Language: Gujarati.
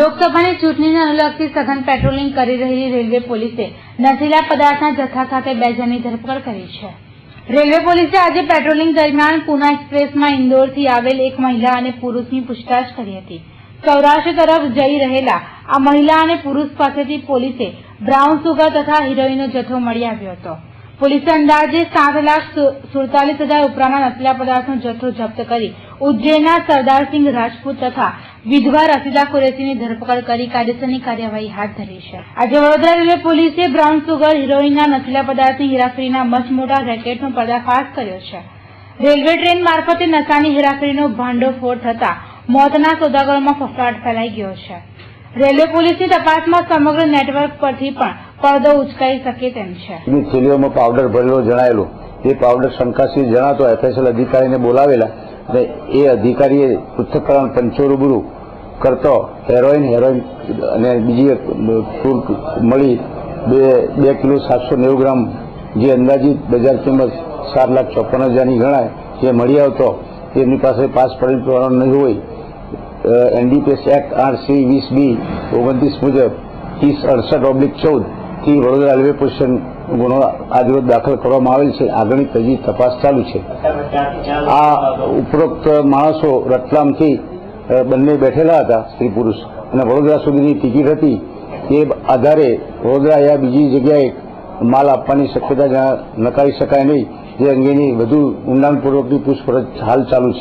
લોકસભાની ચૂંટણીને અનુલક્ષી સઘન પેટ્રોલિંગ કરી રહેલી રેલવે પોલીસે નશીલા પદાર્થના જથ્થા સાથે 2 જણની ધરપકડ કરી છે. રેલવે પોલીસે આજે પેટ્રોલિંગ દરમિયાન પૂના એક્સપ્રેસમાં ઇન્દોરથી આવેલ એક મહિલા અને પુરુષની પૂછતાછ કરી હતી. સૌરાષ્ટ્ર તરફ જઈ રહેલા આ મહિલા અને પુરુષ પાસેથી પોલીસે બ્રાઉન સુગર તથા હિરોઈનનો જથ્થો મળી આવ્યો હતો. પોલીસે અંદાજે 7,47,000 ઉપરાના નશીલા પદાર્થનો જથ્થો જપ્ત કરી ઉજ્જૈનના સરદારસિંહ રાજપૂત તથા વિધવા રસીદા કુરેશીની ધરપકડ કરી કાયદેસરની કાર્યવાહી હાથ ધરી છે. આજે વડોદરા રેલવે પોલીસે બ્રાઉન સુગર, હિરોઈનના નશીલા પદાર્થની હેરાફેરીના મચમોટા રેકેટનો પર્દાફાશ કર્યો છે. રેલવે ટ્રેન મારફતે નશાની હેરાફેરીનો ભાંડોફોડ થતા મોતના સોદાગરોમાં ફફડાટ ફેલાઈ ગયો છે. રેલવે પોલીસની તપાસમાં સમગ્ર નેટવર્ક પરથી પણ પડદો ઉચકાઈ શકે તેમ છે. થેલીઓમાં પાવડર ભરેલો જણાયેલો એ પાવડર શંકાસ્પદ જણાતો એફએસએલ અધિકારીને બોલાવેલા અને એ અધિકારીએ પૃથ્થકરણ પંચો રૂબરૂ કરતો હેરોઈન અને બીજી ટૂર મળી 2 કિલો 790 ગ્રામ જે અંદાજિત બજાર કિંમત 7,54,000ની ગણાય એ મળી આવતો એમની પાસે પાસ પડેલ પ્રમાણ નહીં હોય એનડીપીએસ એક્ટ 8C20B 29 મુજબ 3068/14 થી વડોદરા રેલવે પોસ્ટેશન ગુનો આજરોજ દાખલ કરવામાં આવેલ છે. આગળની તજવીજ તપાસ ચાલુ છે. આ ઉપરોક્ત માણસો રતલામથી બંને બેઠેલા હતા, સ્ત્રી પુરુષ, અને વડોદરા સુધીની ટિકિટ હતી. એ આધારે વડોદરા યા બીજી જગ્યાએ માલ આપવાની શક્યતા નકારી શકાય નહીં. જે અંગેની વધુ ઊંડાણપૂર્વકની પૂછપરછ હાલ ચાલુ છે.